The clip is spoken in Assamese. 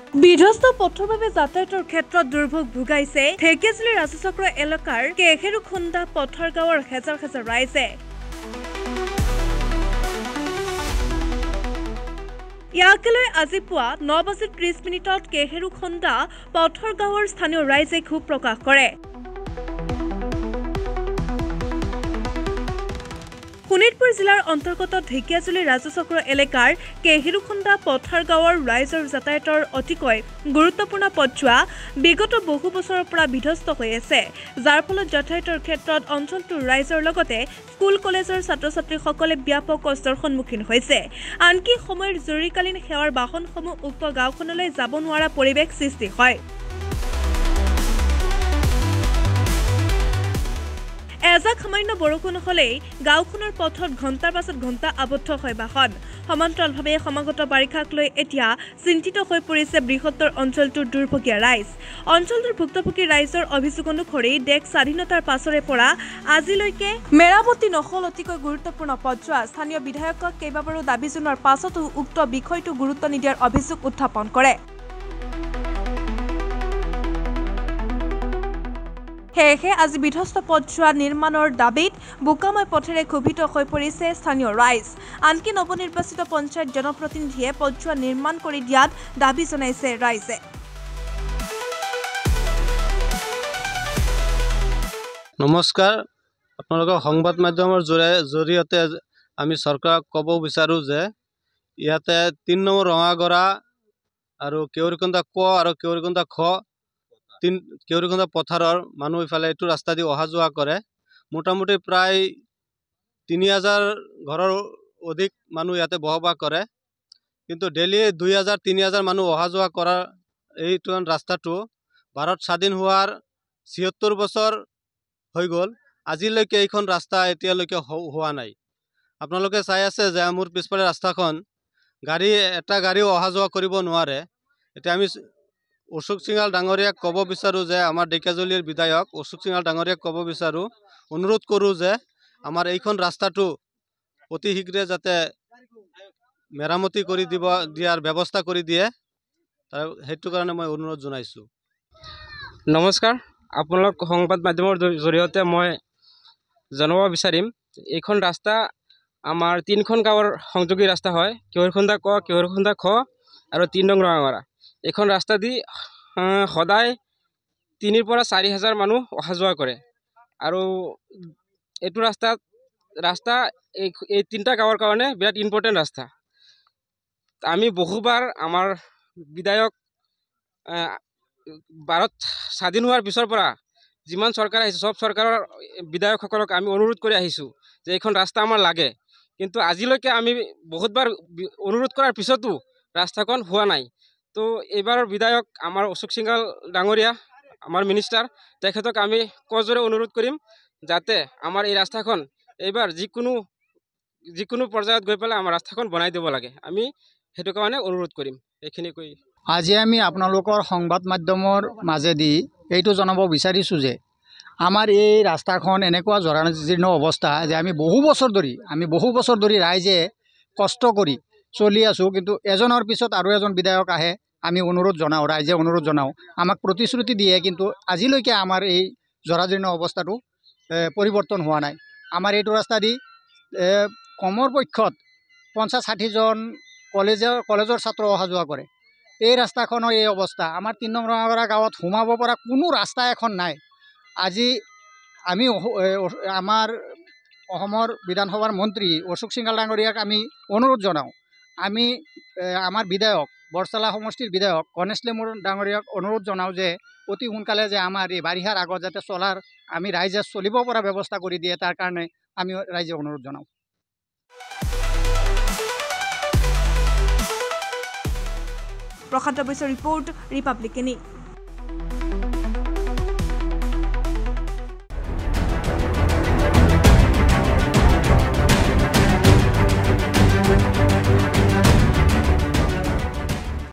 বিধ্বস্ত পথৰ বাবে যাতায়াতৰ ক্ষেত্ৰত দুৰ্ভোগ ভোগাইছে ঢেকীয়াজুলি ৰাজচক্ৰ এলেকাৰ কেহেৰুখুন্দা পথৰ গাঁৱৰ হেজাৰ হেজাৰ ৰাইজে। ইয়াকে লৈ আজি পুৱা 9:30 কেহেৰুখুন্দা পথৰ গাঁৱৰ স্থানীয় ৰাইজে ক্ষোভ প্ৰকাশ কৰে। শোণিতপুৰ জিলাৰ অন্তৰ্গত ঢেকীয়াজুলি ৰাজচক্ৰ এলেকাৰ কেহেৰুখুন্দা পথাৰ গাঁৱৰ ৰাইজৰ যাতায়াতৰ অতিকৈ গুৰুত্বপূৰ্ণ পথছোৱা বিগত বহু বছৰৰ পৰা বিধ্বস্ত হৈ আছে, যাৰ ফলত যাতায়াতৰ ক্ষেত্ৰত অঞ্চলটোৰ ৰাইজৰ লগতে স্কুল কলেজৰ ছাত্ৰ ছাত্ৰীসকলে ব্যাপক কষ্টৰ সন্মুখীন হৈছে। আনকি সময়ৰ জৰুৰীকালীন সেৱাৰ বাহনসমূহ উক্ত গাঁওখনলৈ যাব নোৱাৰা পৰিৱেশ সৃষ্টি হয়। এজাক সামান্য বৰষুণ হলেই গাঁওখনৰ পথত ঘণ্টাৰ পাছত ঘণ্টা আবদ্ধ হয় বাহন। সমান্তৰালভাৱে সমাগত বাৰিষাক লৈ এতিয়া চিন্তিত হৈ পৰিছে বৃহত্তৰ অঞ্চলটোৰ দুৰ্ভগীয়া ৰাইজ। অঞ্চলটোৰ ভুক্তভোগী ৰাইজৰ অভিযোগ অনুসৰি দেশ স্বাধীনতাৰ পাছৰে পৰা আজিলৈকে মেৰামতি নহল অতিকৈ গুৰুত্বপূৰ্ণ পথছোৱা। স্থানীয় বিধায়কক কেইবাবাৰো দাবী জনোৱাৰ পাছতো উক্ত বিষয়টো গুৰুত্ব নিদিয়াৰ অভিযোগ উত্থাপন কৰে। সেয়েহে আজি বিধ্বস্ত পথছোৱা নিৰ্মাণৰ দাবীত বোকাময় পথেৰে ক্ষোভিত হৈ পৰিছে স্থানীয় ৰাইজ। আনকি নৱনিৰ্বাচিত পঞ্চায়ত জনপ্ৰতিনিধিয়ে পথছোৱা নিৰ্মাণ কৰি দিয়াত দাবী জনাইছে ৰাইজে। নমস্কাৰ, আপোনালোকৰ সংবাদ মাধ্যমৰ জৰিয়তে আমি চৰকাৰক ক'ব বিচাৰোঁ যে ইয়াতে 3 নম্বৰ ৰঙাগড়া আৰু কেউৰিখুন্দা ক আৰু কেউৰিখুন্দা খ কেউৰিখুন্দা পথাৰৰ মানুহ ইফালে এইটো ৰাস্তা দি অহা যোৱা কৰে। মোটামুটি প্ৰায় 3000 ঘৰৰ অধিক মানুহ ইয়াতে বসবাস কৰে, কিন্তু ডেইলি 2000-3000 মানুহ অহা যোৱা কৰাৰ এইটো ৰাস্তাটো ভাৰত স্বাধীন হোৱাৰ 76 বছৰ হৈ গ'ল, আজিলৈকে এইখন ৰাস্তা এতিয়ালৈকে হোৱা নাই। আপোনালোকে চাই আছে যে মোৰ পিছফালে ৰাস্তাখন এটা গাড়ীও অহা যোৱা কৰিব নোৱাৰে। এতিয়া আমি অশোক সিংহাল ডাঙৰীয়াক ক'ব বিচাৰোঁ যে আমাৰ ঢেকীয়াজুলিৰ বিধায়ক অশোক সিংহাল ডাঙৰীয়াক ক'ব বিচাৰোঁ, অনুৰোধ কৰোঁ যে আমাৰ এইখন ৰাস্তাটো অতি শীঘ্ৰে যাতে মেৰামতি কৰি দিয়াৰ ব্যৱস্থা কৰি দিয়ে, সেইটো কাৰণে মই অনুৰোধ জনাইছোঁ। নমস্কাৰ, আপোনালোক সংবাদ মাধ্যমৰ জৰিয়তে মই জনাব বিচাৰিম এইখন ৰাস্তা আমাৰ 3খন গাঁৱৰ সংযোগী ৰাস্তা হয়। কেউৰিখুন্দা ক, কেউৰিখুন্দা খ আৰু 3 নং ৰঙাগড়া। এইখন ৰাস্তা দি সদায় 3,000 পৰা 4,000 মানুহ অহা যোৱা কৰে আৰু এইটো ৰাস্তা এই 3টা গাঁৱৰ কাৰণে বিৰাট ইম্পৰ্টেণ্ট ৰাস্তা। আমি বহুবাৰ আমাৰ বিধায়ক ভাৰত স্বাধীন হোৱাৰ পিছৰ পৰা যিমান চৰকাৰ আহিছে সব চৰকাৰৰ বিধায়কসকলক আমি অনুৰোধ কৰি আহিছোঁ যে এইখন ৰাস্তা আমাৰ লাগে, কিন্তু আজিলৈকে আমি বহুতবাৰ অনুৰোধ কৰাৰ পিছতো ৰাস্তাখন হোৱা নাই। তো এইবাৰৰ বিধায়ক আমাৰ অশোক সিংহাল ডাঙৰীয়া, আমাৰ মিনিষ্টাৰ, তেখেতক আমি কজৰে অনুৰোধ কৰিম যাতে আমাৰ এই ৰাস্তাখন এইবাৰ যিকোনো পৰ্যায়ত গৈ পেলাই আমাৰ ৰাস্তাখন বনাই দিব লাগে। আমি সেইটো কাৰণে অনুৰোধ কৰিম। এইখিনি কৈ আজি আমি আপোনালোকৰ সংবাদ মাধ্যমৰ মাজেদি এইটো জনাব বিচাৰিছোঁ যে আমাৰ এই ৰাস্তাখন এনেকুৱা জৰাজীৰ্ণ অৱস্থা যে আমি বহু বছৰ ধৰি ৰাইজে কষ্ট কৰি চলি আছোঁ, কিন্তু এজনৰ পিছত আৰু এজন বিধায়ক আহে, আমি অনুৰোধ জনাওঁ, ৰাইজে অনুৰোধ জনাওঁ, আমাক প্ৰতিশ্ৰুতি দিয়ে, কিন্তু আজিলৈকে আমাৰ এই জৰাজীৰ্ণ অৱস্থাটো পৰিৱৰ্তন হোৱা নাই। আমাৰ এইটো ৰাস্তা দি কমৰ পক্ষত 50-60 জন কলেজৰ ছাত্ৰ অহা যোৱা কৰে। এই ৰাস্তাখনৰ এই অৱস্থা, আমাৰ 3 নং ৰঙাগড়া গাঁৱত সোমাব পৰা কোনো ৰাস্তা এখন নাই। আজি আমি আমাৰ অসমৰ বিধানসভাৰ মন্ত্ৰী অশোক সিংহাল ডাঙৰীয়াক আমি অনুৰোধ জনাওঁ, আমি আমাৰ বিধায়ক বৰচালা সমষ্টিৰ বিধায়ক গণেশ লেমুৰ ডাঙৰীয়াক অনুৰোধ জনাওঁ যে অতি সোনকালে যে আমাৰ এই বাৰিষাৰ আগত যাতে আমি ৰাইজে চলিব পৰা ব্যৱস্থা কৰি দিয়ে, তাৰ কাৰণে আমি ৰাইজে অনুৰোধ জনাওঁ। প্ৰশান্ত বৈশ্যৰ ৰিপৰ্ট, ৰিপাব্লিক নিউজ।